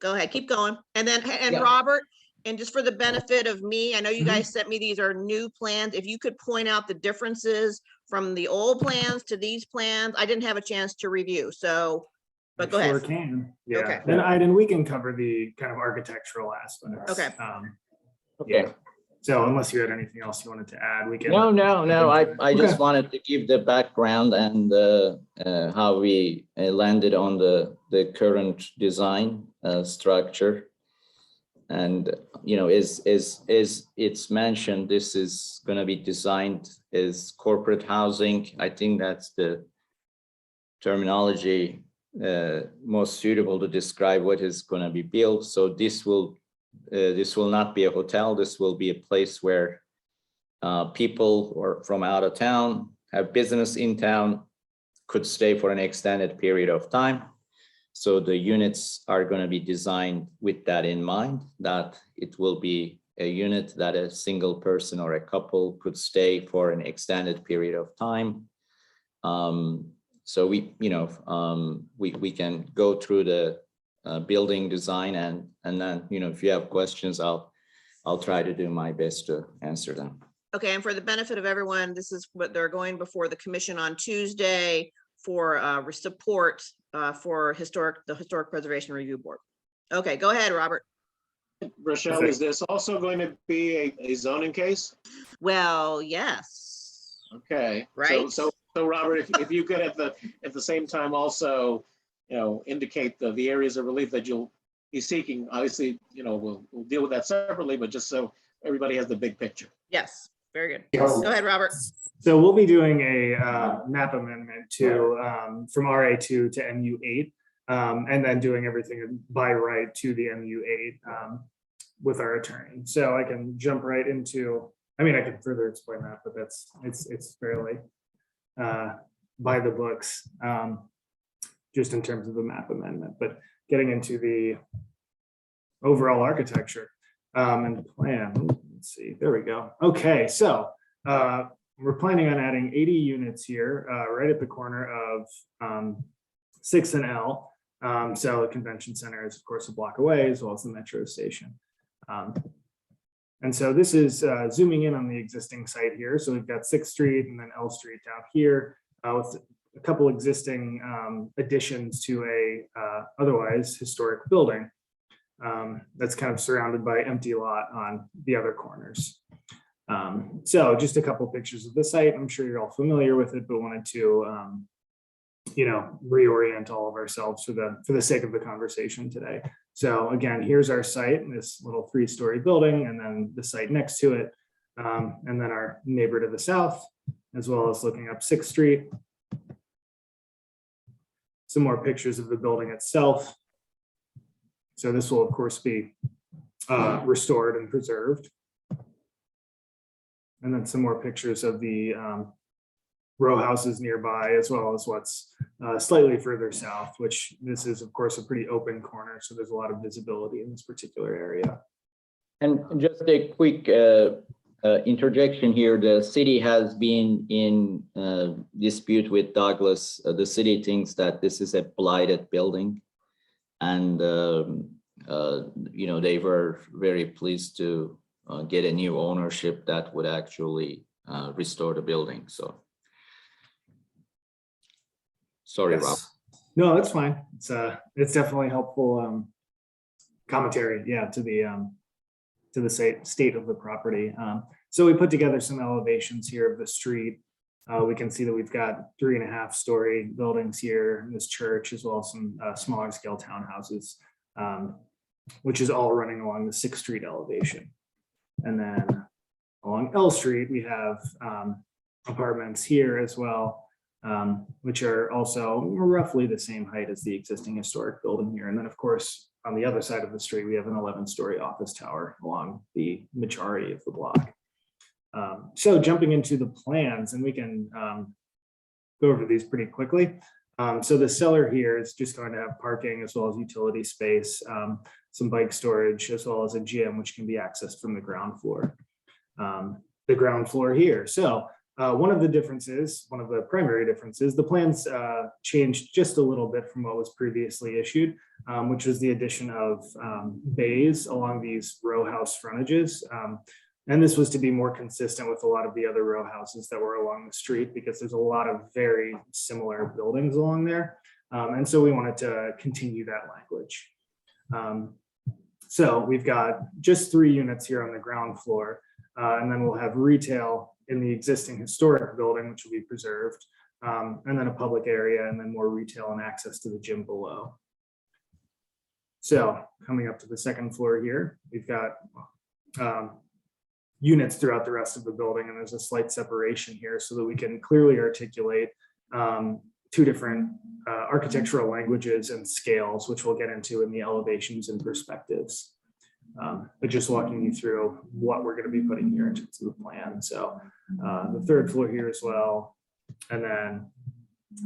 go ahead, keep going. And then, and Yeah. Robert, and just for the benefit of me, I know you guys sent me, these are new plans. If you could point out the differences from the old plans to these plans, I didn't have a chance to review, so, but go Sure ahead. can. Yeah. Okay. And Iden, we can cover the kind of architectural aspects. Okay. Okay. Yeah. So unless you had anything else you wanted to add, we can. No. I just Okay. wanted to give the background and how we landed on the current design structure. And, you know, is it's mentioned, this is going to be designed as corporate housing. I think that's the terminology most suitable to describe what is going to be built. So this will not be a hotel. This will be a place where people or from out of town have business in town could stay for an extended period of time. So the units are going to be designed with that in mind, that it will be a unit that a single person or a couple could stay for an extended period of time. So we can go through the building design and then, you know, if you have questions, I'll try to do my best to answer them. Okay, and for the benefit of everyone, this is what they're going before the commission on Tuesday for support for the Historic Preservation Review Board. Okay, go ahead, Robert. Rochelle, is this also going to be a zoning case? Well, yes. Okay. Right. So Robert, if you could at the same time also, you know, indicate the areas of relief that you'll be seeking. Obviously, you know, we'll deal with that separately, but just so everybody has the big picture. Yes, very good. Yes. Go ahead, Robert. So we'll be doing a map amendment to from RA2 to MU8, and then doing everything by right to the MU8 with our attorney. So I can jump right into. I mean, I can further explain that, but it's fairly by the books, just in terms of the map amendment. But getting into the overall architecture and the plan. Let's see. There we go. Okay, so. We're planning on adding 80 units here, right at the corner of 6 and L. So the convention center is, of course, a block away, as well as the metro station. And so this is zooming in on the existing site here. So we've got 6th Street and then L Street down here with a couple existing additions to a otherwise historic building that's kind of surrounded by empty lot on the other corners. So just a couple pictures of the site. I'm sure you're all familiar with it, but wanted to, you know, reorient all of ourselves for the sake of the conversation today. So again, here's our site, this little 3-story building, and then the site next to it, and then our neighbor to the south, as well as looking up 6th Street. Some more pictures of the building itself. So this will, of course, be restored and preserved. And then some more pictures of the row houses nearby, as well as what's slightly further south, which this is, of course, a pretty open corner. So there's a lot of visibility in this particular area. And just a quick interjection here. The city has been in dispute with Douglas. The city thinks that this is a blighted building. And, you know, they were very pleased to get a new ownership that would actually restore the building. So, sorry, Yes. Rob. No, that's fine. It's definitely helpful commentary, yeah, to the state of the property. So we put together some elevations here of the street. We can see that we've got 3.5-story buildings here in this church, as well as some smaller scale townhouses, which is all running along the 6th Street elevation. And then along L Street, we have apartments here as well, which are also roughly the same height as the existing historic building here. And then, of course, on the other side of the street, we have an 11-story office tower along the majority of the block. So jumping into the plans, and we can go over these pretty quickly. So the cellar here is just going to have parking as well as utility space, some bike storage, as well as a gym, which can be accessed from the ground floor. The ground floor here. So One of the differences, one of the primary differences, the plans changed just a little bit from what was previously issued, which was the addition of bays along these row house frontages. And this was to be more consistent with a lot of the other row houses that were along the street, because there's a lot of very similar buildings along there. And so we wanted to continue that language. So we've got just 3 units here on the ground floor, and then we'll have retail in the existing historic building, which will be preserved, and then a public area, and then more retail and access to the gym below. So coming up to the second floor here, we've got units throughout the rest of the building, and there's a slight separation here so that we can clearly articulate 2 different architectural languages and scales, which we'll get into in the elevations and perspectives. But just walking you through what we're going to be putting here in terms of the plan. So the 3rd floor here as well, and then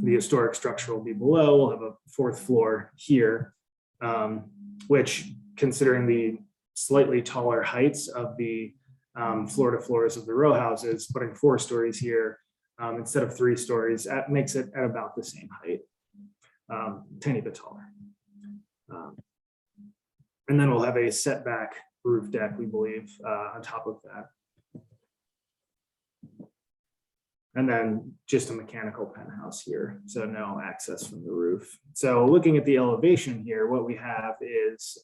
the historic structure will be below. We'll have a 4th floor here, which, considering the slightly taller heights of the floor to floors of the row houses, putting 4 stories here instead of 3 stories makes it at about the same height, tiny bit taller. And then we'll have a setback roof deck, we believe, on top of that. And then just a mechanical penthouse here, so no access from the roof. So looking at the elevation here, what we have is,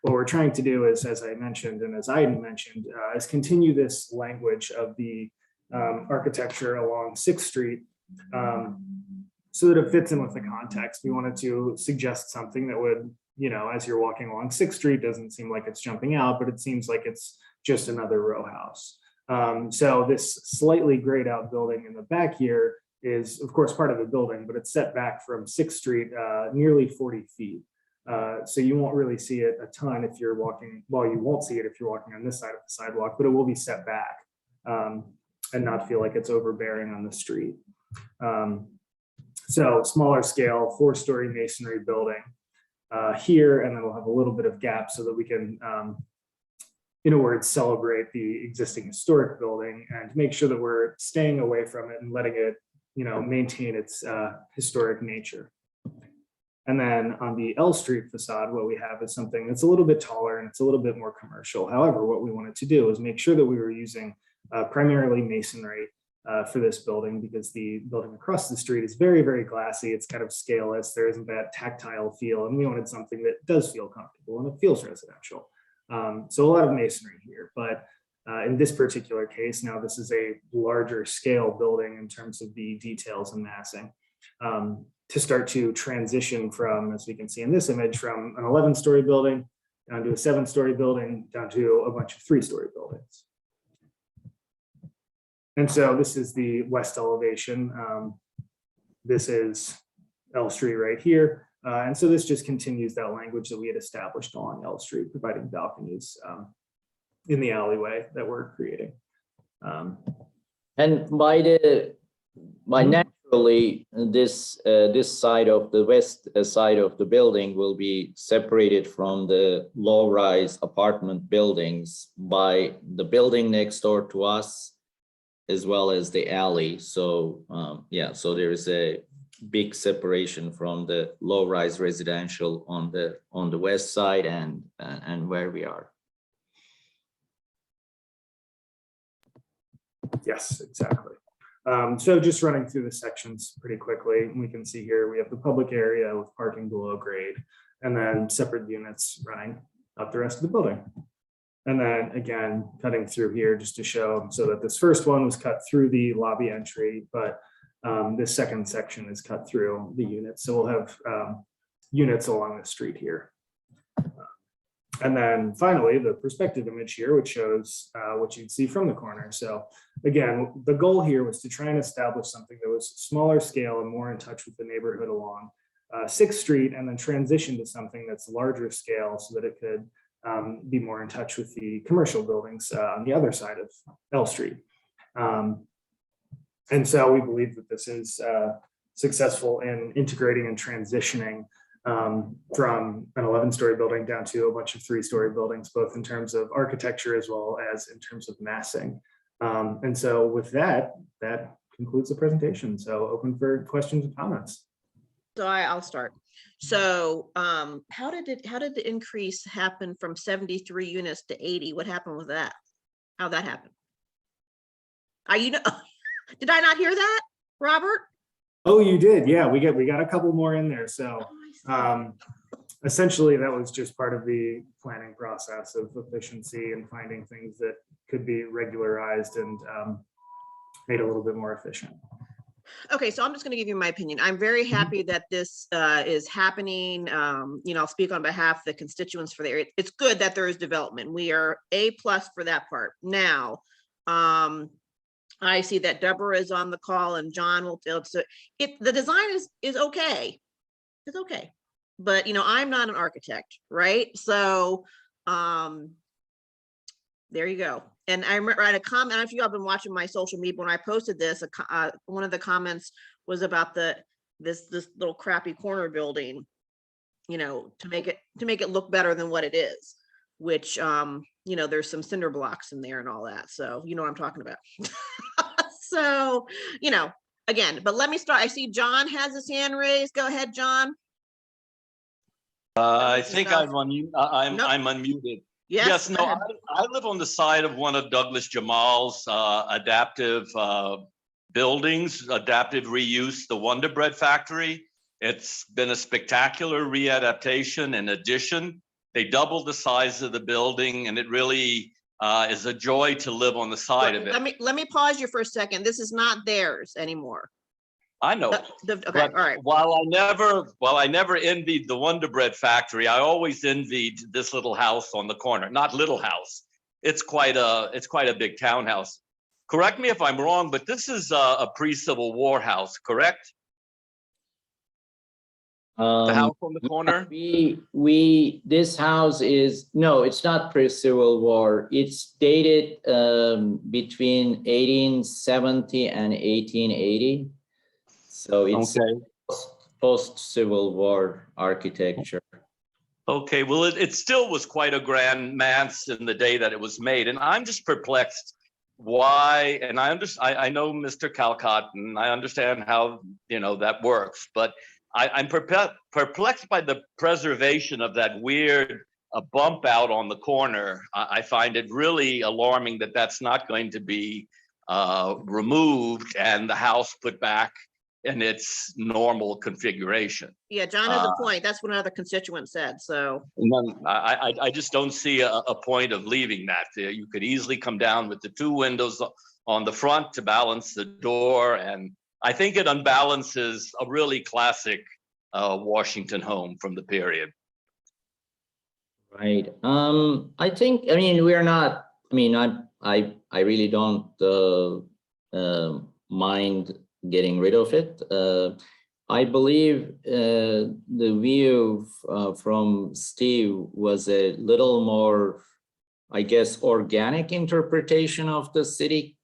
what we're trying to do is, as I mentioned, and as I mentioned, is continue this language of the architecture along 6th Street, so that it fits in with the context. We wanted to suggest something that would, as you're walking along 6th Street, doesn't seem like it's jumping out, but it seems like it's just another row house. So this slightly grayed out building in the back here is, of course, part of the building, but it's set back from 6th Street nearly 40 feet. So you won't really see it a ton if you're walking, well, you won't see it if you're walking on this side of the sidewalk, but it will be set back and not feel like it's overbearing on the street. So smaller scale, 4-story masonry building here, and then we'll have a little bit of gap so that we can, in a word, celebrate the existing historic building and make sure that we're staying away from it and letting it, maintain its historic nature. And then on the L Street facade, what we have is something that's a little bit taller and it's a little bit more commercial. However, what we wanted to do is make sure that we were using primarily masonry for this building, because the building across the street is very, very glassy. It's kind of scaleless. There isn't that tactile feel, and we wanted something that does feel comfortable and it feels residential. So a lot of masonry here, but in this particular case, now this is a larger scale building in terms of the details and massing. To start to transition from, as we can see in this image, from an 11-story building down to a 7-story building, down to a bunch of 3-story buildings. And so this is the west elevation. This is L Street right here. And so this just continues that language that we had established along L Street, providing balconies in the alleyway that we're creating. And naturally, this side of the west side of the building will be separated from the low-rise apartment buildings by the building next door to us, as well as the alley. So so there is a big separation from the low-rise residential on the west side and where we are. Yes, exactly. So just running through the sections pretty quickly, we can see here we have the public area with parking below grade, and then separate units running up the rest of the building. And then again, cutting through here just to show, so that this first one was cut through the lobby entry, but this second section is cut through the units. So we'll have units along the street here. And then finally, the perspective image here, which shows what you'd see from the corner. So again, the goal here was to try and establish something that was smaller scale and more in touch with the neighborhood along 6th Street, and then transition to something that's larger scale so that it could be more in touch with the commercial buildings on the other side of L Street. And so we believe that this is successful in integrating and transitioning from an 11-story building down to a bunch of 3-story buildings, both in terms of architecture as well as in terms of massing. And so with that, that concludes the presentation. So open for questions and comments. So I'll start. So how did the increase happen from 73 units to 80? What happened with that? How'd that happen? Did I not hear that, Robert? Oh, you did. Yeah, we got a couple more in there. So Oh, I essentially that was just part of the planning process of efficiency and finding things that could be regularized and made a little bit more efficient. Okay, so I'm just going to give you my opinion. I'm very happy that this is happening. I'll speak on behalf of the constituents for the area. It's good that there is development. We are A+ for that part. Now, I see that Deborah is on the call and John will tell. So the design is okay. It's okay. But I'm not an architect, right? So there you go. And I remember I had a comment. I don't know if you all been watching my social media when I posted this. One of the comments was about this little crappy corner building, to make it look better than what it is. Which there's some cinder blocks in there and all that. So you know what I'm talking about. So again, but let me start. I see John has his hand raised. Go ahead, John. I think I'm Nope. I'm unmuted. Yes. No, go ahead. I live on the side of one of Douglas Jamal's adaptive buildings, adaptive reuse, the Wonder Bread Factory. It's been a spectacular readaptation and addition. They doubled the size of the building, and it really is a joy to live on the side of it. Let me pause you for a second. This is not theirs anymore. I know. Okay, But all right. while I never envied the Wonder Bread Factory, I always envied this little house on the corner. Not little house. It's quite a big townhouse. Correct me if I'm wrong, but this is a pre-Civil War house, correct? The house on the corner? This house is, no, it's not pre-Civil War. It's dated between 1870 and 1880. So it's post-Civil War architecture. Okay, well, it still was quite a grand manse in the day that it was made. And I'm just perplexed why, and I know Mr. Calcott, and I understand how, that works, but I'm perplexed by the preservation of that weird bump out on the corner. I find it really alarming that that's not going to be removed and the house put back in its normal configuration. Yeah, John has a point. That's what another constituent said. So I just don't see a point of leaving that. You could easily come down with the two windows on the front to balance the door, and I think it unbalances a really classic Washington home from the period. Right. I think, we're not, I really don't mind getting rid of it. I believe the view from Steve was a little more, I guess, organic interpretation of the cityscape.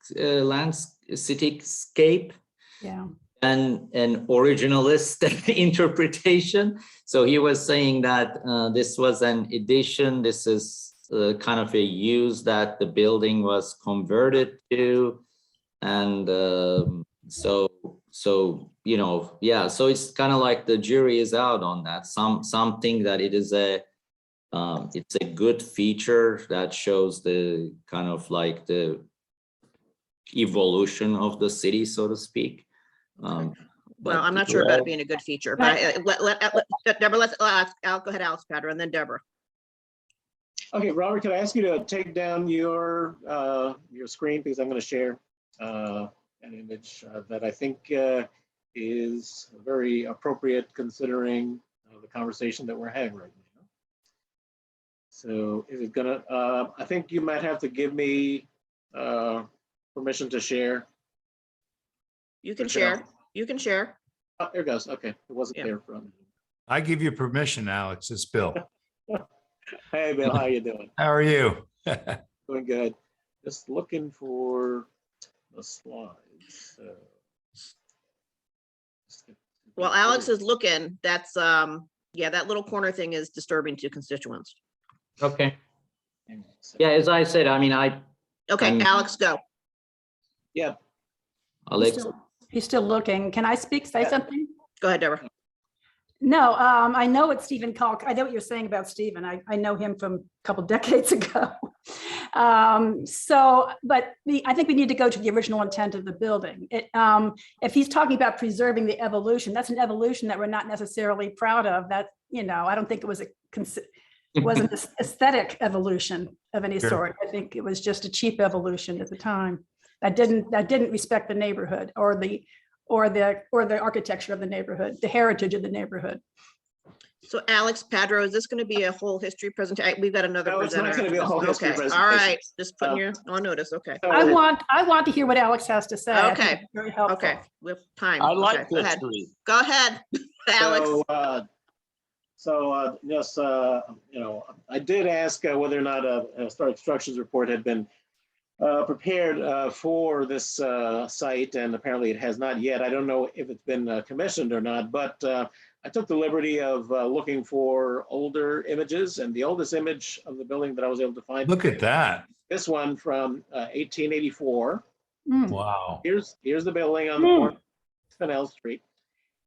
Yeah. And an originalist interpretation. So he was saying that this was an addition. This is kind of a use that the building was converted to. And so it's kind of like the jury is out on that. Something that it is it's a good feature that shows the kind of like the evolution of the city, so to speak. well, I'm not sure about it being a good feature, but Deborah, let's Al, go ahead, Alex Padra, and then Deborah. Okay, Robert, can I ask you to take down your screen, because I'm going to share an image that I think is very appropriate considering the conversation that we're having right now. So is it gonna, I think you might have to give me permission to share. You can share. You can share. Oh, there it goes. Okay, it wasn't Yeah. there from. I give you permission, Alex. It's Bill. Hey, Bill, how you doing? How are you? Doing good. Just looking for the slides. Well, Alex is looking. That's yeah, that little corner thing is disturbing to constituents. Okay. Yeah, as I said, Okay, Alex, go. Yeah, Alex, He's still looking. Can I say Yeah. something? Go ahead, Deborah. No, I know it's Stephen Kalk. I know what you're saying about Stephen. I know him from a couple decades ago. But I think we need to go to the original intent of the building. If he's talking about preserving the evolution, that's an evolution that we're not necessarily proud of. That, I don't think it was wasn't an aesthetic evolution of any Sure. sort. I think it was just a cheap evolution at the time that didn't respect the neighborhood or the architecture of the neighborhood, the heritage of the neighborhood. So Alex, Padro, is this going to be a whole history presentation? We've got another No, it's not presenter. gonna be a after whole this. history Okay, all presentation. right, just putting you on notice, okay. I want to hear what Alex has to say. I think Okay, it's very helpful. Okay, with time. I Okay, like go ahead. history. Go ahead, Alex. Yes, I did ask whether or not a historic structures report had been prepared for this site, and apparently it has not yet. I don't know if it's been commissioned or not, but I took the liberty of looking for older images, and the oldest image of the building that I was able to find, Look at that. this one from 1884. Mm. Wow. Here's the building on the corner of Fennell Street.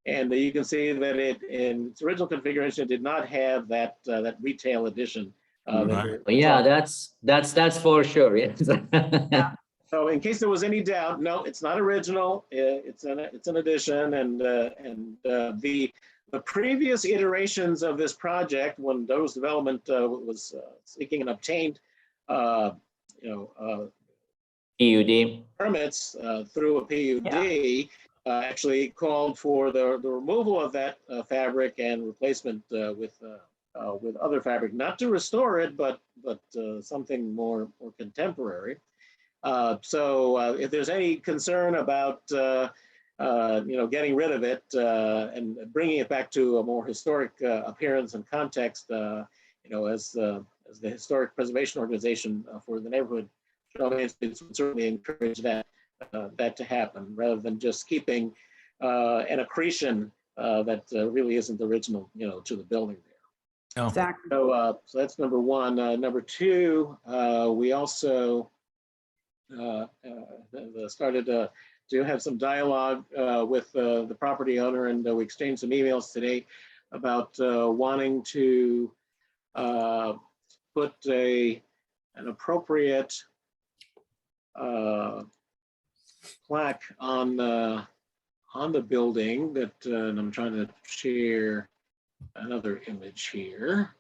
And you can see that it, in its original configuration, did not have that retail edition. Right. yeah, that's for sure. Yes. So in case there was any doubt, no, it's not original. It's an addition, and the previous iterations of this project, when Doe's development was seeking and obtained, PUD. permits through a PUD, actually called for the removal of that fabric and replacement with other fabric, not to restore it, but something more contemporary. So if there's any concern about getting rid of it and bringing it back to a more historic appearance and context, as the Historic Preservation Organization for the neighborhood, would certainly encourage that to happen, rather than just keeping an accretion that really isn't original, to the building there. Oh, Exactly. So that's number one. Number two, we also started to have some dialogue with the property owner, and we exchanged some emails today about wanting to put an appropriate plaque on the building that, and I'm trying to share another image here.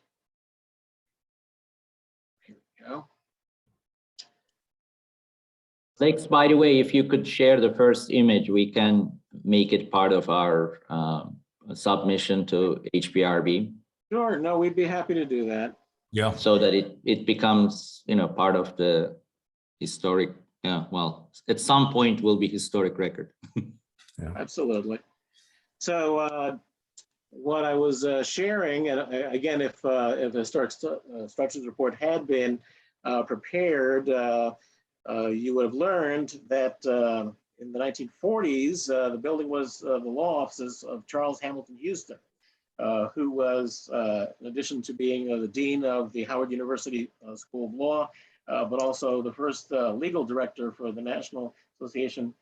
Here we go. Alex, by the way, if you could share the first image, we can make it part of our submission to HPRB Sure, no, we'd be happy to do that. yeah. so that it becomes, part of the historic, well, at some point will be historic record. Absolutely. So what I was sharing, and again, if the historic structures report had been prepared, you would have learned that in the 1940s, the building was the law offices of Charles Hamilton Houston, who was, in addition to being the dean of the Howard University School of Law, but also the first legal director for the National Association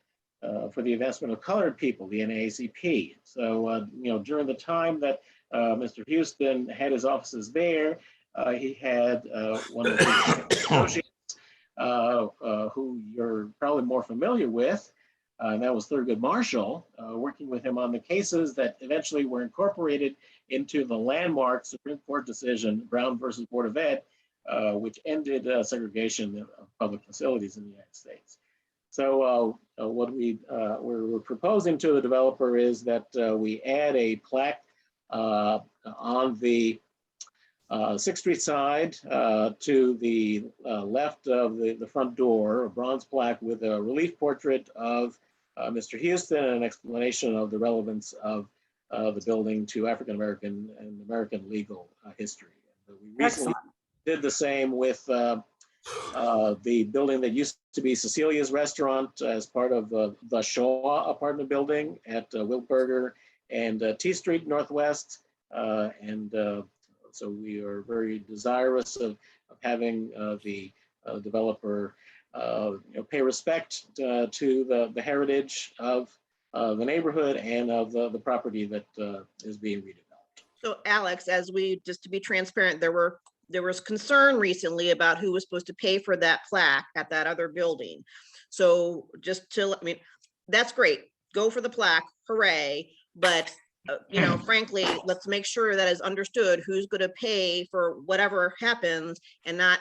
for the Advancement of Colored People, the NAACP. So, during the time that Mr. Houston had his offices there, he had one of his associates who you're probably more familiar with, and that was Thurgood Marshall, working with him on the cases that eventually were incorporated into the landmark Supreme Court decision, Brown versus Board of Ed, which ended segregation of public facilities in the United States. So what we're proposing to the developer is that we add a plaque on the 6th Street side to the left of the front door, a bronze plaque with a relief portrait of Mr. Houston and an explanation of the relevance of the building to African American and American legal history. And we recently did the same with the building that used to be Cecilia's Restaurant as part of the Shaw apartment building at Wiltberger and T Street Northwest. So we are very desirous of having the developer pay respect to the heritage of the neighborhood and of the property that is being redeveloped. So Alex, just to be transparent, there was concern recently about who was supposed to pay for that plaque at that other building. So that's great. Go for the plaque, hooray. But, frankly, let's make sure that is understood who's going to pay for whatever happens and not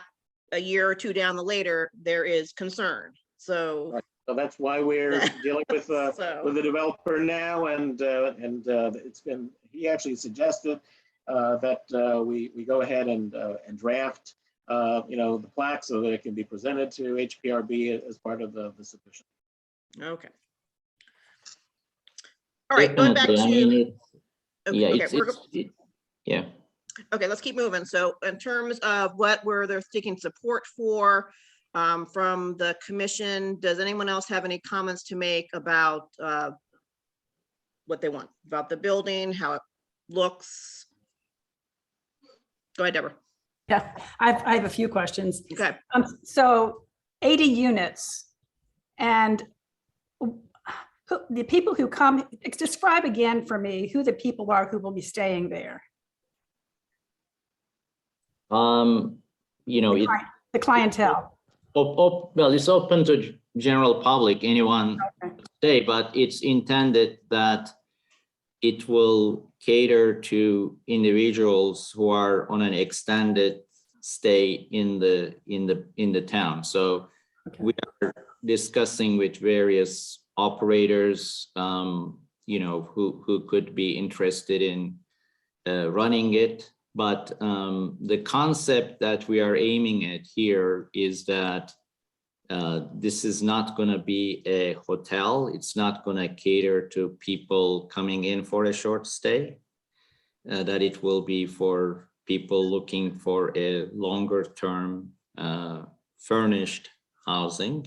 a year or two down the later, there is concern. So. Right. So that's why we're dealing with the developer now, and he actually suggested that we go ahead and draft the plaque so that it can be presented to HPRB as part of the submission. Okay. All right, going back Definitely. to. I mean, Okay, yeah. okay, let's keep moving. So in terms of what they're seeking support for from the commission, does anyone else have any comments to make about what they want, about the building, how it looks? Go ahead, Deborah. Yeah, I have a few questions. Okay. So 80 units, and the people who come, describe again for me who the people are who will be staying there. The clientele. Well, it's open to general public, anyone stay, but it's intended that it will cater to individuals who are on an extended stay in the town. So we are discussing with various operators, who could be interested in running it. But the concept that we are aiming at here is that this is not going to be a hotel. It's not going to cater to people coming in for a short stay, that it will be for people looking for a longer term furnished housing.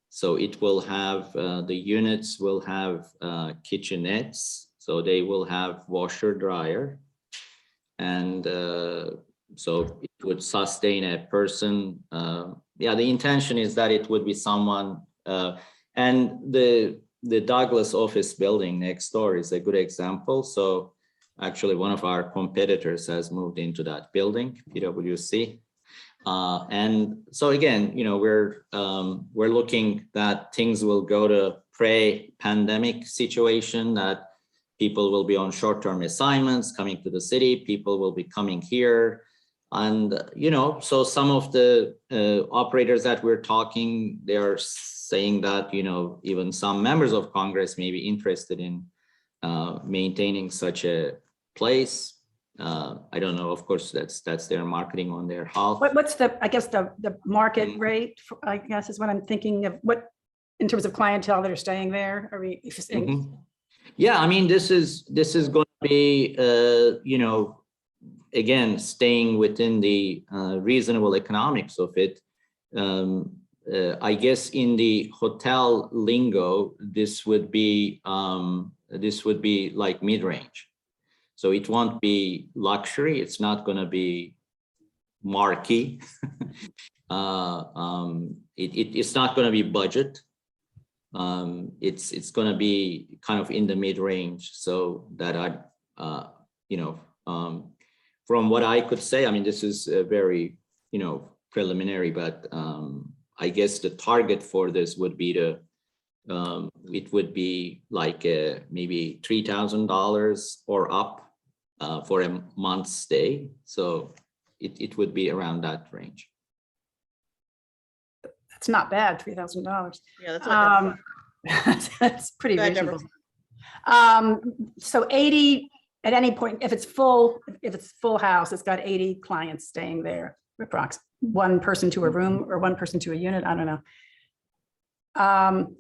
So it will have, the units will have kitchenettes, so they will have washer dryer. And so it would sustain a person. The intention is that it would be someone, and the Douglas office building next door is a good example. So actually one of our competitors has moved into that building, PwC. And so again, we're looking that things will go to pre-pandemic situation, that people will be on short-term assignments coming to the city, people will be coming here. And, so some of the operators that we're talking, they're saying that, even some members of Congress may be interested in maintaining such a place. I don't know, of course, that's their marketing on their half. What's the market rate, I guess is what I'm thinking of, what, in terms of clientele that are staying there? Are we saying? Yeah, I mean, this is going to be, again, staying within the reasonable economics of it. I guess in the hotel lingo, this would be like mid-range. So it won't be luxury. It's not going to be marquee. It's not going to be budget. It's going to be kind of in the mid-range, so that from what I could say, I mean, this is a very, preliminary, but I guess the target for this would be it would be like maybe $3,000 or up for a month's stay. So it would be around that range. That's not bad, $3,000. Yeah, that's not That's pretty Go ahead, reasonable. So 80 at any point, if it's full house, it's got 80 clients staying there, approximately one person to a room or one person to a unit. I don't know.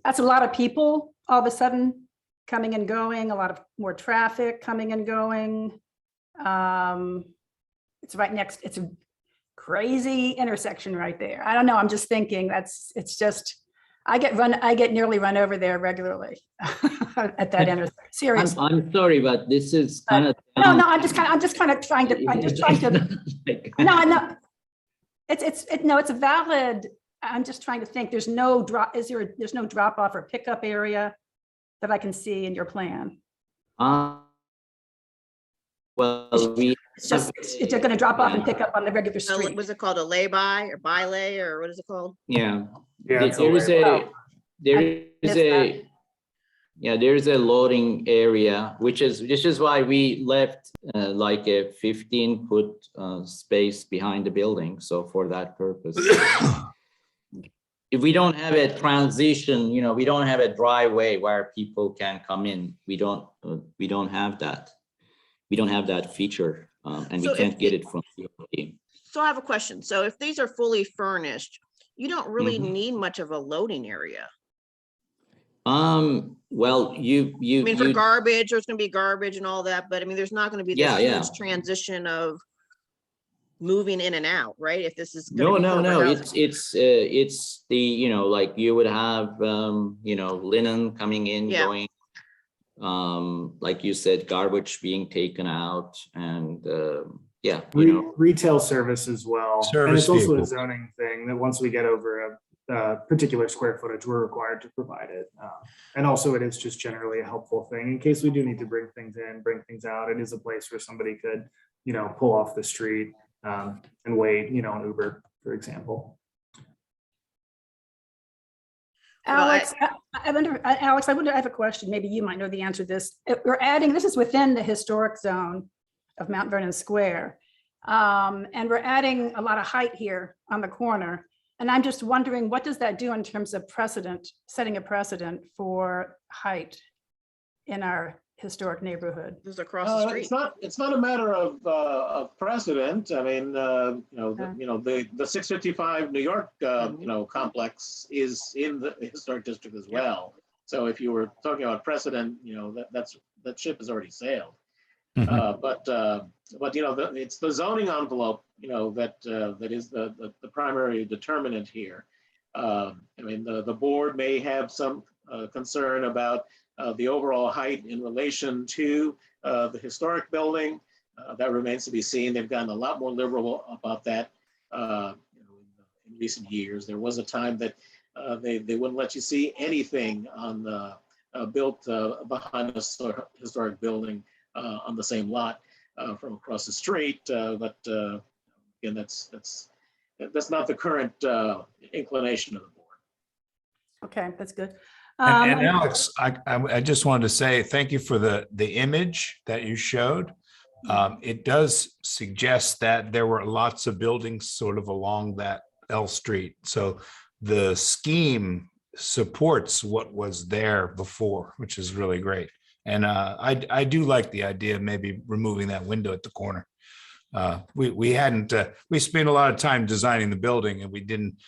That's a lot of people all of a sudden coming and going, a lot of more traffic coming and going. It's right next, it's a crazy intersection right there. I don't know. I'm just thinking I get nearly run over there regularly at that intersection. Seriously. I'm sorry, but this is kind of. No, I'm just kind of trying to, no, I know. It's a valid I'm just trying to think, there's no drop, there's no drop off or pickup area that I can see in your plan? Well, we It's just, they're gonna drop off and Yeah. pick up on the regular street. Was it called a lay-by or by-lay or what is it called? yeah. Yeah, it's a There is layout. there I is missed a yeah, there is a loading area, which is why we left like a 15-foot space behind the building. So for that purpose. If we don't have a transition, we don't have a driveway where people can come in. We don't have that. We don't have that feature, and we So if can't get the- it from COD. So I have a question. So if these are fully furnished, you don't really Mhm. need much of a loading area. Well, I mean, for you garbage, there's gonna be garbage and all that, but I mean, there's not gonna be this Yeah, yeah. huge transition of moving in and out, right? If this is no, gonna be no, corporate no. housing. It's the like you would have linen coming in, Yeah. going. Like you said, garbage being taken out, and yeah, Retail service as well. And Service it's also a vehicles. zoning thing that once we get over a particular square footage, we're required to provide it. And also it is just generally a helpful thing in case we do need to bring things in, bring things out. It is a place where somebody could, pull off the street and wait, an Uber, for example. Well, Alex, I wonder, Alex, I have a question. Maybe you might know the answer to this. We're adding, this is within the historic zone of Mount Vernon Square. And we're adding a lot of height here on the corner. And I'm just wondering, what does that do in terms of setting a precedent for height in our historic neighborhood? This is across the street. It's not a matter of precedent. I mean, the 655 New York, complex is in the historic district as well. So if you were talking about precedent, that ship has already sailed. But it's the zoning envelope, that is the primary determinant here. I mean, the board may have some concern about the overall height in relation to the historic building. That remains to be seen. They've gotten a lot more liberal about that in recent years. There was a time that they wouldn't let you see anything on the built behind a historic building on the same lot from across the street. But again, that's not the current inclination of the board. Okay, that's good. And Alex, I just wanted to say thank you for the image that you showed. It does suggest that there were lots of buildings sort of along that L Street. So the scheme supports what was there before, which is really great. And I do like the idea of maybe removing that window at the corner. We spent a lot of time designing the building, and we didn't,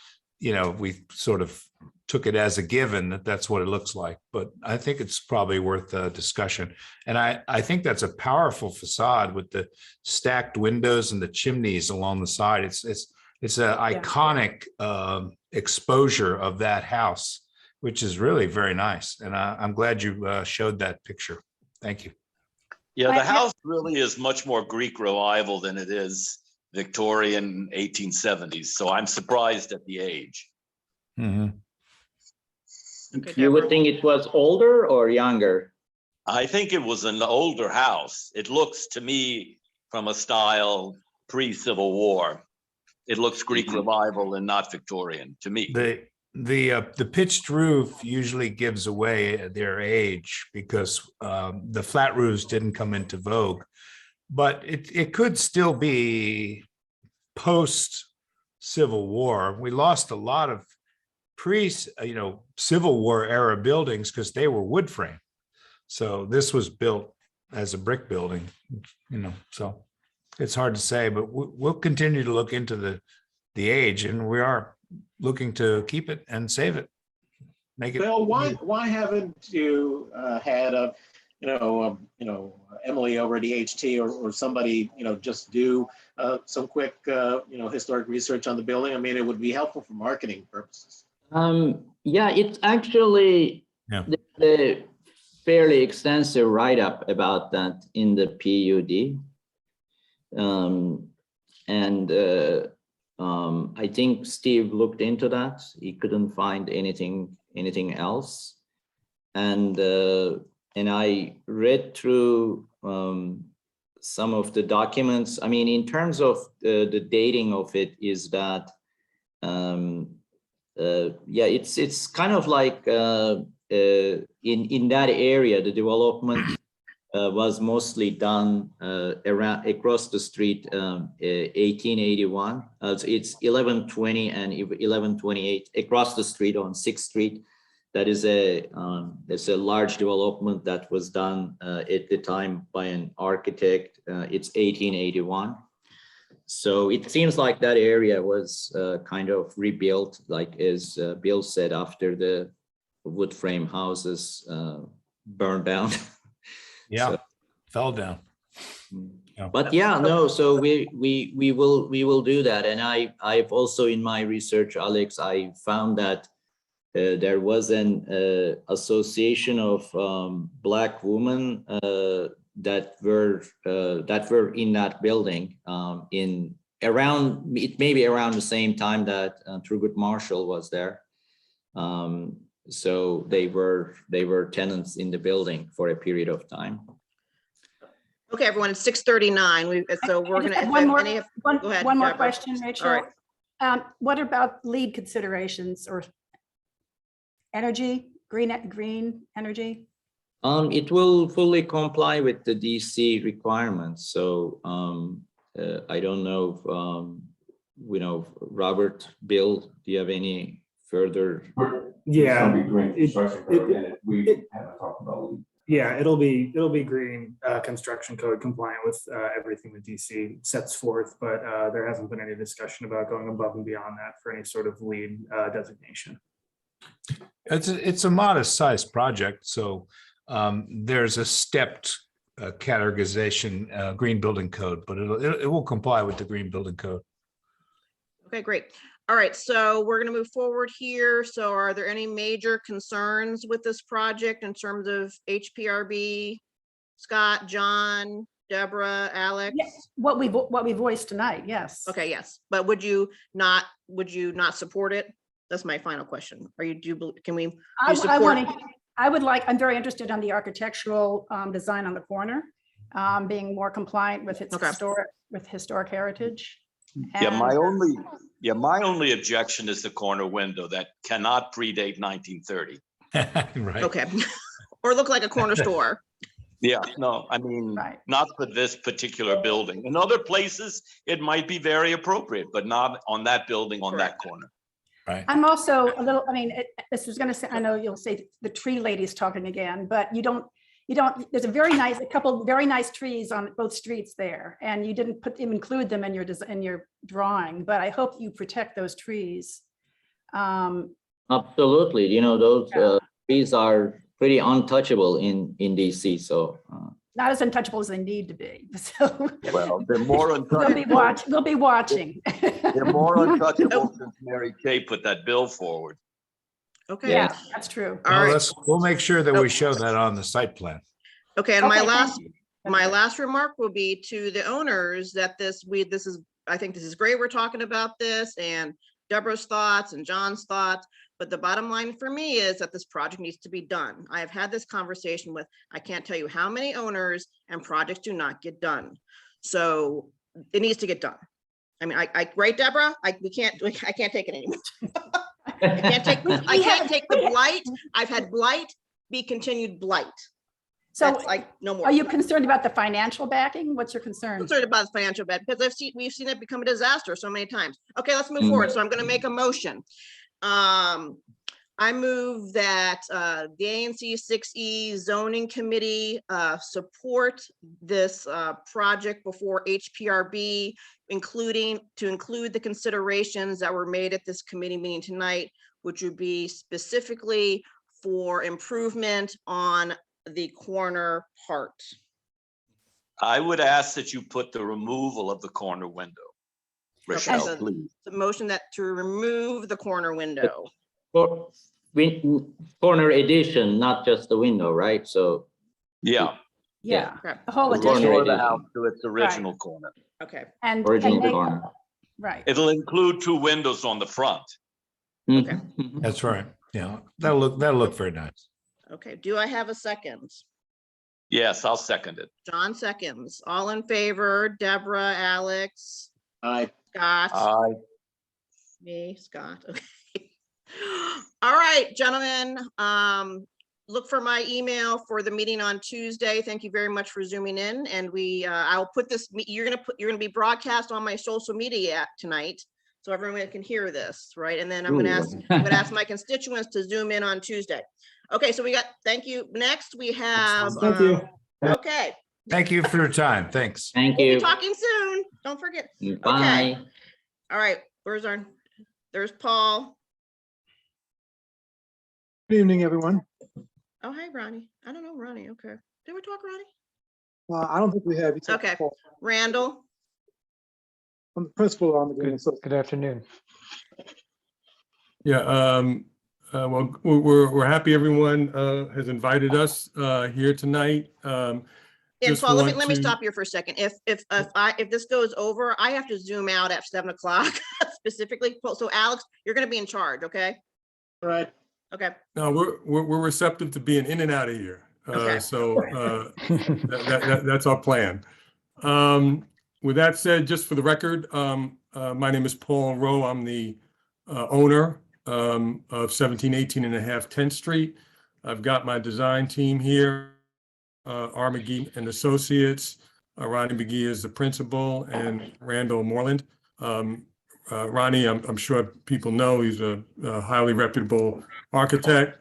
we sort of took it as a given that that's what it looks like. But I think it's probably worth a discussion. And I think that's a powerful facade with the stacked windows and the chimneys along the side. It's an iconic exposure of that house, which is really very nice. And I'm glad you showed that picture. Thank you. Yeah, the house really is much more Greek revival than it is Victorian 1870s. So I'm surprised at the age. Mhm. Okay, You would Deborah. think it was older or younger? I think it was an older house. It looks to me from a style pre-Civil War. It looks Greek revival and not Victorian to me. The pitched roof usually gives away their age because the flat roofs didn't come into vogue, but it could still be post Civil War. We lost a lot of Civil War era buildings because they were wood frame. So this was built as a brick building, so it's hard to say, but we'll continue to look into the age, and we are looking to keep it and save it. Make it. Bill, why haven't you had Emily over at EHT or somebody, just do some quick, historic research on the building? I mean, it would be helpful for marketing purposes. Yeah, it's actually the fairly extensive write-up about that in the PUD. And I think Steve looked into that. He couldn't find anything else. And I read through some of the documents. I mean, in terms of the dating of it, is that yeah, it's kind of like in that area, the development was mostly done around across the street 1881. It's 1120 and 1128 across the street on 6th Street. That is it's a large development that was done at the time by an architect. It's 1881. So it seems like that area was kind of rebuilt, like as Bill said, after the wood frame houses burned down. Yeah, So, fell down. Yeah. but yeah, no, so we will do that. And I've also in my research, Alex, I found that there was an association of Black women that were in that building in around, it may be around the same time that Thurgood Marshall was there. So they were tenants in the building for a period of time. Okay, everyone, it's 6:39. So we're I just gonna. have one more, go ahead, one more Deborah. question, All Rachel. right. What about lead considerations or energy, green energy? It will fully comply with the DC requirements. So I don't know if, Robert, Bill, do you have any further? Yeah. It'll be green it- construction it- code, and we haven't talked about lead. Yeah, it'll be green construction code compliant with everything the DC sets forth, but there hasn't been any discussion about going above and beyond that for any sort of lead designation. It's a modest sized project, so there's a stepped categorization, green building code, but it will comply with the green building code. Okay, great. All right, so we're gonna move forward here. So are there any major concerns with this project in terms of HPRB? Scott, John, Deborah, Alex? Yes, what we voiced tonight, yes. Okay, yes, but would you not support it? That's my final question. Are you, can we, I support- I'm very interested in the architectural design on the corner, being more compliant with its Okay. historic heritage. Yeah, my And- only objection is the corner window that cannot predate 1930. Right. okay, or look like a corner store? Yeah, no, I mean, Right. not for this particular building. In other places, it might be very appropriate, but not on that building on that corner. Right. I'm also a little, I mean, this was gonna say, I know you'll say the tree lady's talking again, but you don't, there's a couple very nice trees on both streets there, and you didn't include them in your drawing, but I hope you protect those trees. Absolutely. Those trees are pretty untouchable in DC. So Not as untouchable as they need to be, so. Well, they're more We'll be watching. They're more untouchable since Mary Kay put that bill forward. Okay. Yeah, that's true. All Well, right. we'll make sure that Oh. we show that on the site plan. Okay, and my Okay, last, thank you. my last remark will be to the owners that I think this is great. We're talking about this and Deborah's thoughts and John's thoughts. But the bottom line for me is that this project needs to be done. I have had this conversation with, I can't tell you how many owners, and projects do not get done. So it needs to get done. I mean, right, Deborah? I can't take it anymore. I can't take the blight. I've had blight be continued blight. So That's like no more. are you concerned about the financial backing? What's your I'm concern? concerned about the financial bad because we've seen it become a disaster so many times. Okay, let's move forward. So I'm going to make a motion. I move that the ANC 6E zoning committee support this project before HPRB, to include the considerations that were made at this committee meeting tonight, which would be specifically for improvement on the corner part. I would ask that you put the removal of the corner window. Rochelle, so please. The motion to remove the corner window. corner addition, not just the window, right? So Yeah. Yeah, Okay. the whole The corner addition. Restore the addition. house to its original corner. Okay. And original make- corner. Right. It'll include 2 windows on the front. Okay. Mhm. That's right. Yeah, that'll look very nice. Okay, do I have a second? Yes, I'll second it. John seconds. All in favor, Deborah, Alex, I, Scott, Aye. me, Scott, okay. All right, gentlemen, look for my email for the meeting on Tuesday. Thank you very much for zooming in, and I'll put this, you're gonna be broadcast on my social media tonight, so everyone can hear this, right? And then I'm gonna ask my constituents to zoom in on Tuesday. Okay, so thank you. Next, we have, Thank you. okay, Thank you for your time. Thanks. Thank we'll be you. talking soon. Don't forget. Bye. All right, there's Paul. Good evening, everyone. Oh, hi, Ronnie. I don't know Ronnie. Okay. Did we talk, Ronnie? I don't think we have. Okay. Randall. I'm the principal on the Green. Good afternoon. Yeah, well, we're happy everyone has invited us here tonight. And Just Paul, let want me to- stop you for a second. If this goes over, I have to zoom out at 7 o'clock specifically. So Alex, you're gonna be in charge, okay? all right, Okay, No, we're receptive to being in and out of here. Okay. So that's our plan. With that said, just for the record, my name is Paul Rowe. I'm the owner of 1718 and a half 10th Street. I've got my design team here, R. McGee and Associates. Ronnie McGee is the principal, and Randall Moreland. Ronnie, I'm sure people know, he's a highly reputable architect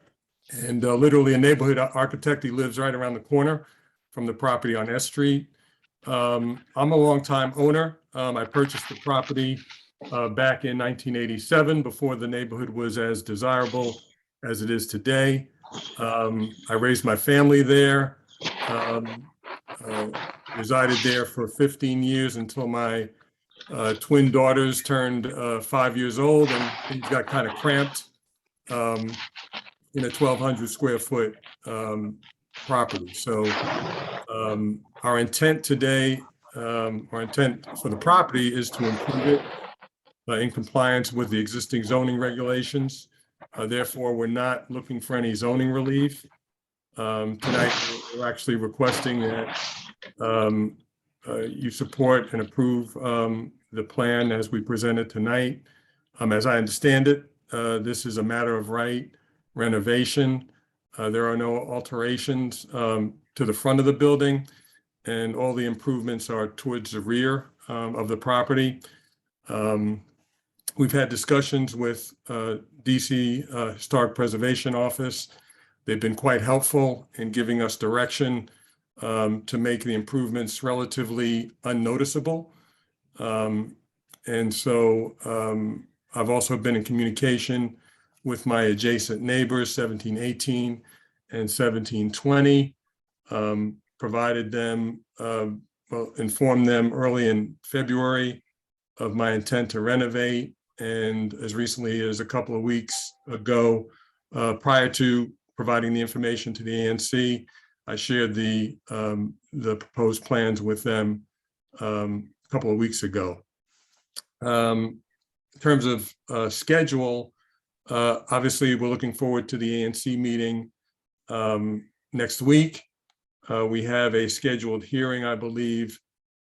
and literally a neighborhood architect. He lives right around the corner from the property on S Street. I'm a longtime owner. I purchased the property back in 1987, before the neighborhood was as desirable as it is today. I raised my family there, resided there for 15 years until my twin daughters turned 5 years old, and things got kind of cramped in a 1,200 square foot property. So our intent today, our intent for the property is to improve it in compliance with the existing zoning regulations. Therefore, we're not looking for any zoning relief. Tonight, we're actually requesting that you support and approve the plan as we presented tonight. As I understand it, this is a matter of right renovation. There are no alterations to the front of the building, and all the improvements are towards the rear of the property. We've had discussions with DC Historic Preservation Office. They've been quite helpful in giving us direction to make the improvements relatively unnoticeable. And so I've also been in communication with my adjacent neighbors, 1718 and 1720, provided them, informed them early in February of my intent to renovate. And as recently as a couple of weeks ago, prior to providing the information to the ANC, I shared the proposed plans with them a couple of weeks ago. In terms of schedule, obviously, we're looking forward to the ANC meeting next week. We have a scheduled hearing, I believe,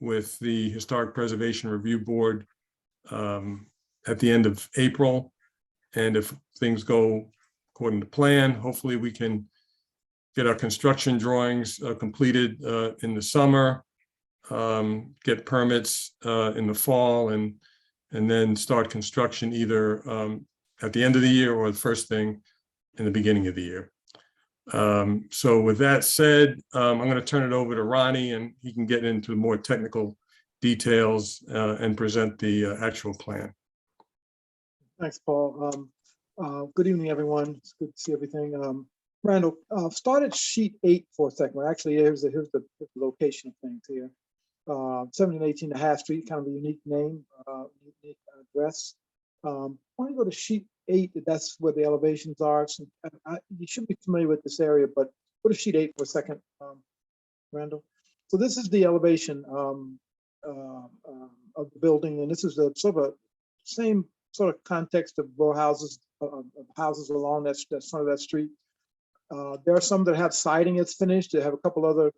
with the Historic Preservation Review Board at the end of April. And if things go according to plan, hopefully we can get our construction drawings completed in the summer, get permits in the fall, and then start construction either at the end of the year or the first thing in the beginning of the year. So with that said, I'm going to turn it over to Ronnie, and he can get into more technical details and present the actual plan. Thanks, Paul. Good evening, everyone. It's good to see everything. Randall, start at sheet 8 for a second. Well, actually, here's the location of things here. 1718 Half Street, kind of a unique name, unique address. Why don't you go to sheet 8? That's where the elevations are. So, you should be familiar with this area, but go to sheet 8 for a second, Randall. So this is the elevation of the building, and this is a sort of a same sort of context of row houses, of houses along that front of that street. There are some that have siding that's finished. They have a couple other,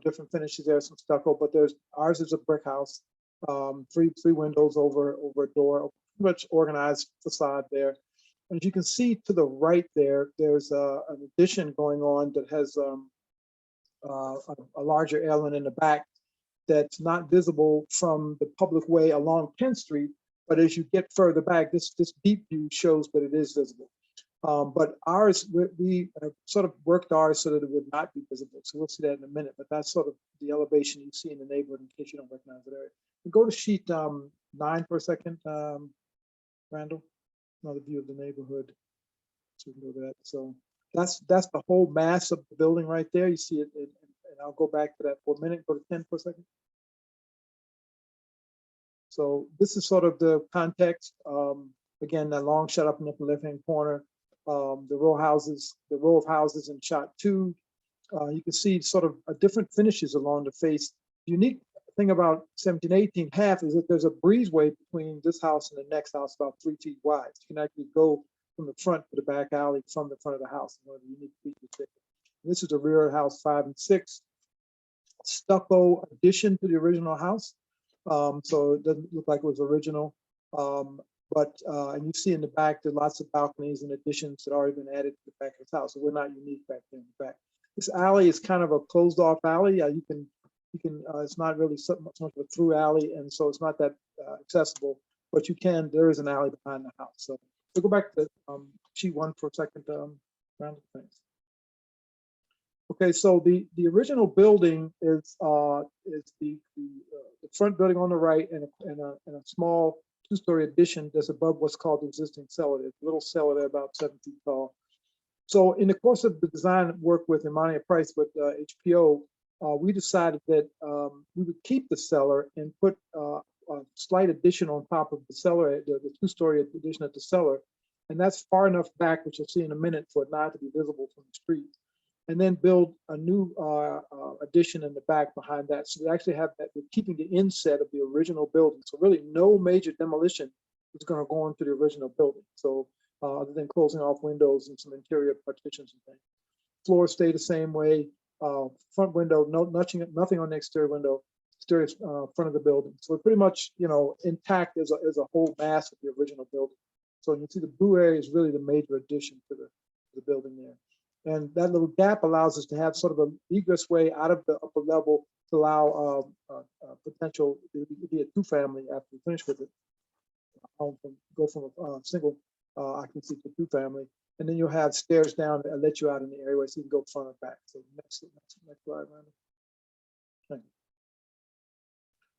different finishes there, some stucco, but ours is a brick house. Three windows over a door, pretty much organized facade there. And as you can see to the right there, there's an addition going on that has a larger island in the back that's not visible from the public way along 10th Street. But as you get further back, this deep view shows that it is visible. But ours, we have sort of worked ours so that it would not be visible. So we'll see that in a minute, but that's sort of the elevation you see in the neighborhood in case you don't recognize that area. We go to sheet 9 for a second, Randall. Another view of the neighborhood. So we can go to that. So that's the whole mass of the building right there. You see it, and I'll go back to that for a minute. Go to 10 for a second. So this is sort of the context. Again, that long shot up in the left-hand corner. The row of houses in shot 2. You can see sort of different finishes along the face. The unique thing about 1718 half is that there's a breezeway between this house and the next house about 3 feet wide. You can actually go from the front to the back alley from the front of the house. One of the unique features there. This is the rear of house 5 and 6. Stucco addition to the original house. So it doesn't look like it was original. And you see in the back, there's lots of balconies and additions that already been added to the back of the house. So we're not unique back there in the back. This alley is kind of a closed off alley. You can it's not really so much of a through alley, and so it's not that accessible, but there is an alley behind the house. So we'll go back to sheet 1 for a second, round of things. Okay, so the original building is the front building on the right and a small 2-story addition that's above what's called the existing cellar. There's a little cellar there about 7 feet tall. So in the course of the design work with Imani Price with HPO, we decided that we would keep the cellar and put a slight addition on top of the cellar, the 2-story addition at the cellar. And that's far enough back, which you'll see in a minute, for it not to be visible from the street. And then build a new addition in the back behind that. So we actually have that, we're keeping the inset of the original building. So really no major demolition is going to go into the original building. So other than closing off windows and some interior partitions and things. Floors stay the same way. Front window, nothing on the exterior window, exterior front of the building. So we're pretty much, intact as a whole mass of the original building. So you see the blue area is really the major addition to the building there. And that little gap allows us to have sort of an egress way out of the upper level to allow potential to be a 2-family after we finish with it. Go from a single occupancy to 2-family. And then you'll have stairs down and let you out in the areaway so you can go front and back. So next slide, Randy. Thank you.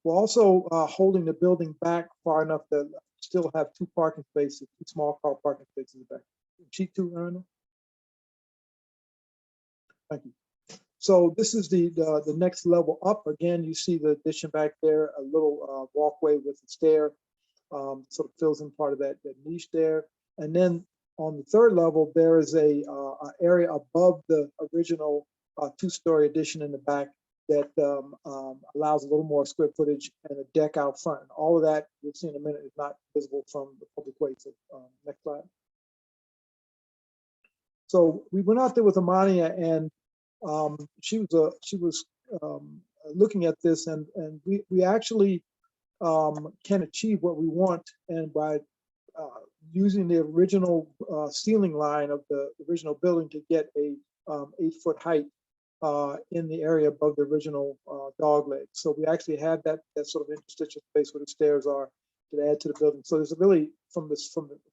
We're also holding the building back far enough to still have 2 parking spaces, 2 small car parking spaces in the back. Sheet 2, Randy. Thank you. So this is the next level up. Again, you see the addition back there, a little walkway with a stair, sort of fills in part of that niche there. And then on the 3rd level, there is a area above the original 2-story addition in the back that allows a little more square footage and a deck out front. And all of that, you'll see in a minute, is not visible from the public way. So next slide. So we went out there with Amania, and she was looking at this, and we actually can achieve what we want, and by using the original ceiling line of the original building to get a 8-foot height in the area above the original dog leg. So we actually have that sort of interstitial space where the stairs are to add to the building. So there's a really from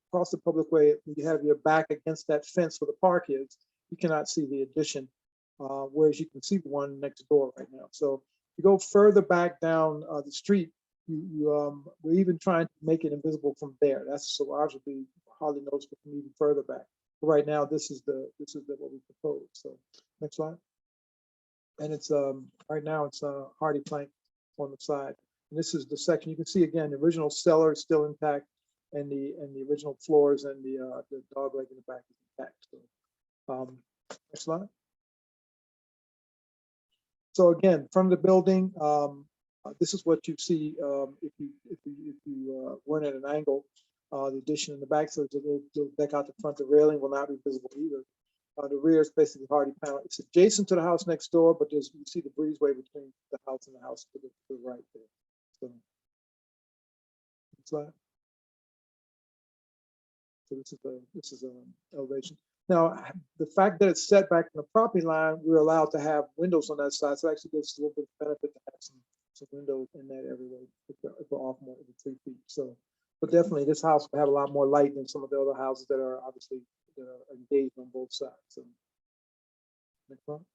across the public way, you have your back against that fence where the park is, you cannot see the addition, whereas you can see the one next door right now. So you go further back down the street, we're even trying to make it invisible from there. So ours would be hardly noticeable from even further back. But right now, this is what we propose. So next slide. And it's right now it's hardy plank on the side. And this is the section. You can see again the original cellar is still intact, and the original floors and the dog leg in the back is intact. So next slide. So again, from the building, This is what you see if you weren't at an angle. The addition in the back, so the deck out the front, the railing will not be visible either. The rear is basically hardy panel. It's adjacent to the house next door, but you see the breezeway between the house and the house to the right there. So, slide. So this is an elevation. Now, the fact that it's set back from the property line, we're allowed to have windows on that side. So it actually gives us a little bit of benefit to have some windows in that area if we're off more than 3 feet. So, but definitely this house will have a lot more light than some of the other houses that are obviously engaged on both sides. So, next one.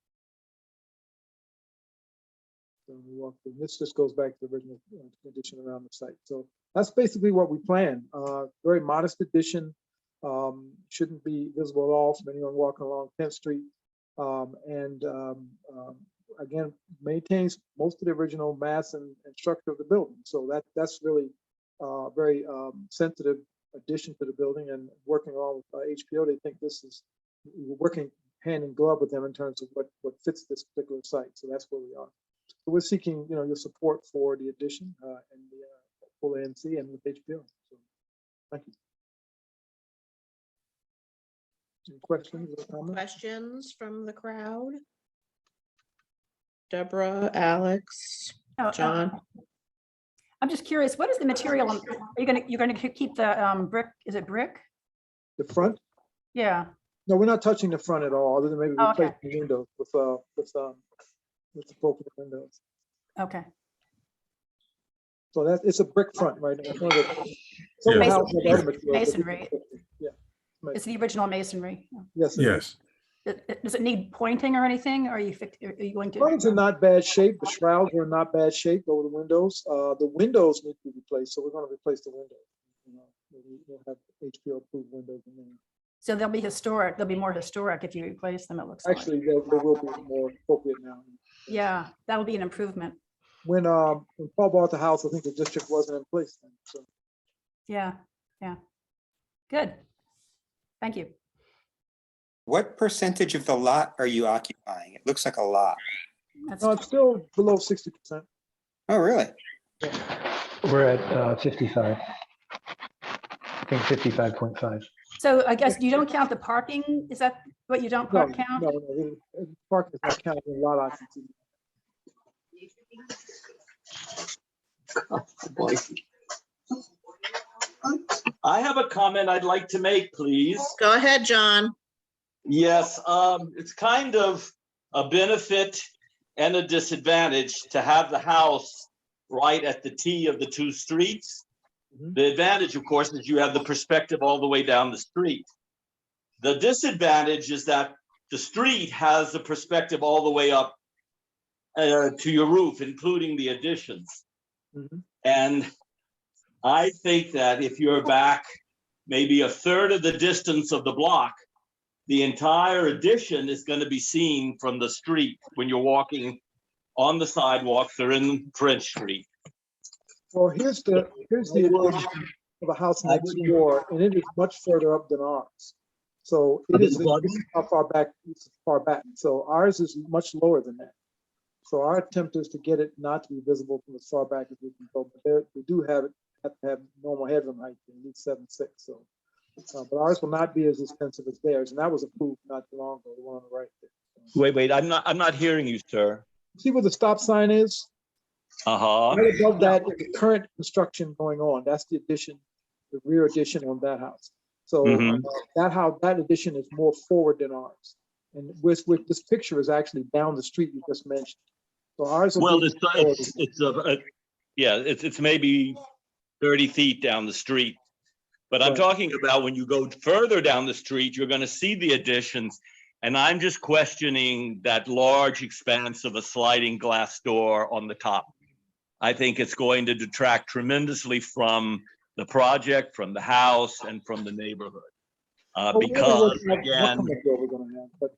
So we walk through. This just goes back to the original condition around the site. So that's basically what we plan. Very modest addition. Shouldn't be visible at all from anyone walking along 10th Street. Again, maintains most of the original mass and structure of the building. So that's really very sensitive addition to the building, and working along with HPO, they think this is, we're working hand in glove with them in terms of what fits this particular site. So that's where we are. So we're seeking, your support for the addition and the full ANC and with HPO. So thank you. Any questions or comments? Questions from the crowd? Deborah, Alex, Oh, John? I'm just curious, what is the material? You're gonna keep the brick, is it brick? The front? Yeah, No, we're not touching the front at all, other than maybe Oh, okay. replacing the windows with appropriate windows. okay. So it's a brick front right now. Some of Yeah. the houses have other materials, but Masonry. Yeah. It's the original masonry. Yes. it is. Yes. Does it need pointing or anything? Or are you going to? Front are not bad shape. The shrouds are not bad shape over the windows. The windows need to be replaced, so we're going to replace the windows. We'll have HPO approved windows in there. So they'll be historic. They'll be more historic if you replace them, it looks like. Actually, they will be more appropriate now. Yeah, that would be an improvement. When Paul bought the house, I think the district wasn't in place then. So Yeah, good. Thank you. What percentage of the lot are you occupying? It looks like a lot. That's no, it's still below 60%. Oh, really? We're at 55. I think 55.5. So I guess you don't count the parking? Is that what you don't count? No, parking is not counted in lot occupancy. I have a comment I'd like to make, please. Go ahead, John. Yes, it's kind of a benefit and a disadvantage to have the house right at the T of the two streets. The advantage, of course, is you have the perspective all the way down the street. The disadvantage is that the street has the perspective all the way up to your roof, including the additions. And I think that if you're back maybe a third of the distance of the block, the entire addition is going to be seen from the street when you're walking on the sidewalks or in French Street. Well, here's the addition of a house next door, and it is much further up than ours. So this is how far back. It's far back. So ours is much lower than that. So our attempt is to get it not to be visible from as far back as we can go. But we do have to have normal headroom height, at least 7'6". So, but ours will not be as expensive as theirs, and that was approved not too long ago. The one on the right there. Wait, I'm not hearing you, sir. See where the stop sign is? Right above that is the current construction going on. That's the addition, the rear addition on that house. So that addition is more forward than ours. And with this picture is actually down the street you just mentioned. So ours. Well, it's maybe 30 feet down the street. But I'm talking about when you go further down the street, you're going to see the additions. And I'm just questioning that large expanse of a sliding glass door on the top. I think it's going to detract tremendously from the project, from the house, and from the neighborhood. Because again,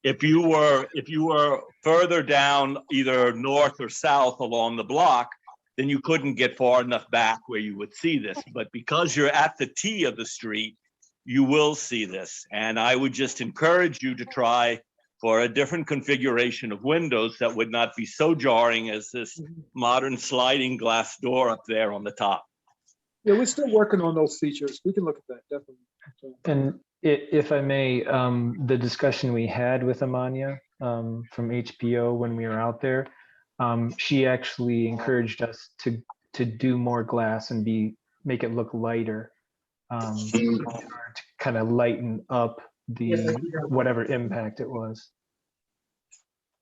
if you were further down, either north or south along the block, then you couldn't get far enough back where you would see this. But because you're at the T of the street, you will see this. And I would just encourage you to try for a different configuration of windows that would not be so jarring as this modern sliding glass door up there on the top. Yeah, we're still working on those features. We can look at that, definitely. So, And if I may, the discussion we had with Amanya from HPO when we were out there, she actually encouraged us to do more glass and make it look lighter, in order to kind of lighten up the whatever impact it was.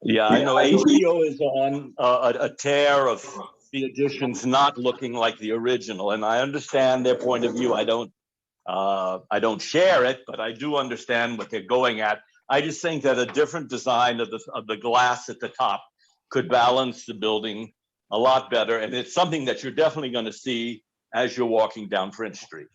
Yeah, I know HBO is on a tear of the additions not looking like the original, and I understand their point of view. I don't share it, but I do understand what they're going at. I just think that a different design of the glass at the top could balance the building a lot better, and it's something that you're definitely going to see as you're walking down French Street.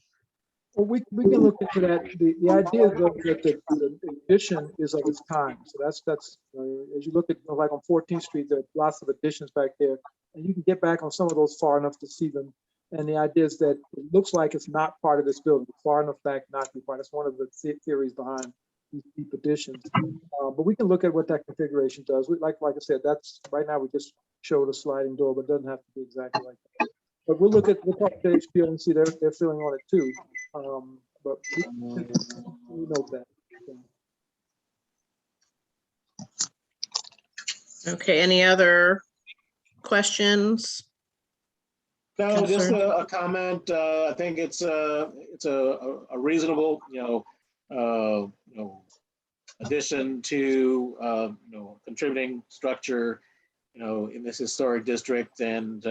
well, we can look into that. The idea is that the addition is of its time. So that's as you look at, like on 14th Street, there are lots of additions back there, and you can get back on some of those far enough to see them. And the idea is that it looks like it's not part of this building, far enough back not to be part. That's one of the theories behind these deep additions. But we can look at what that configuration does. Like I said, that's right now we just showed a sliding door, but it doesn't have to be exactly like that. But we'll talk to HPO and see their feeling on it too. But we know that. Okay, any other questions? No, just Counselor? a comment. I think it's a reasonable, addition to, contributing structure, in this historic district, and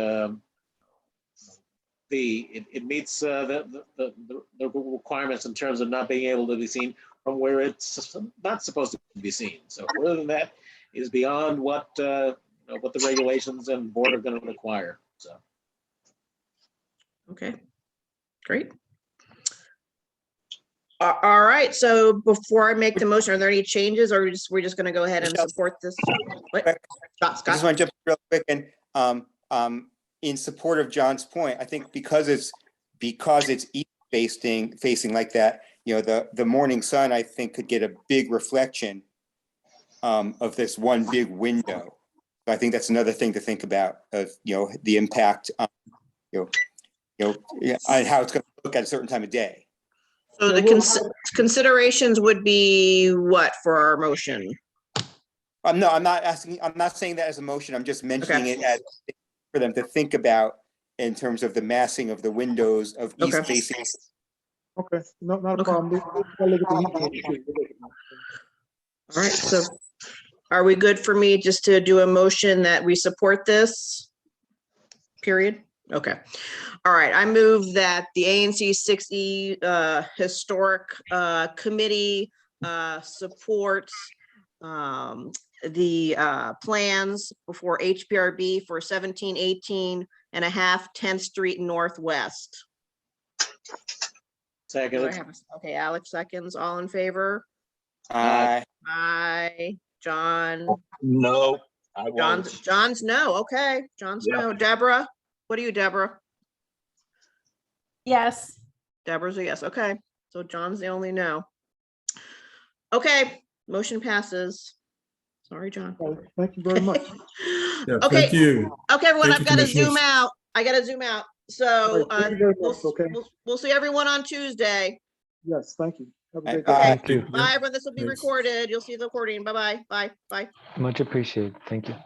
it meets the requirements in terms of not being able to be seen from where it's not supposed to be seen. So further than that is beyond what the regulations and board are going to require. So. Okay, great. All right, so before I make the motion, are there any changes, or we're just gonna go ahead and support this? What? I just Scott? want to jump real quick and in support of John's point, I think because it's east facing like that, the morning sun, I think, could get a big reflection of this one big window. So I think that's another thing to think about of the impact on on how it's going to look at a certain time of day. So the considerations would be what for our motion? No, I'm not saying that as a motion. I'm just mentioning it as for them to think about in terms of the massing of the windows of east facing. Okay, not a problem. We'll look at the heat. All right, so are we good for me just to do a motion that we support this? Period? Okay. All right, I move that the ANC 60 Historic Committee supports the plans before HPRB for 1718 and a half 10th Street Northwest. Second. Okay, Alex seconds. All in favor? Aye. Aye. John? No, I won't. John's no. Okay, John's no. Deborah? What are you, Deborah? Yes. Deborah's a yes. Okay, so John's the only no. Okay, motion passes. Sorry, John. Thank you very much. Yeah, Okay. thank you. Okay, everyone, Thank I've you, got to zoom Commissioners. out. I got to zoom out. So Thank you very much, okay? we'll see everyone on Tuesday. Yes, thank you. Have a Aye. great day. Okay. Thank you. Bye, everyone. This will be Thanks. recorded. You'll see the recording. Bye-bye. Bye. Bye. Much appreciated. Thank you.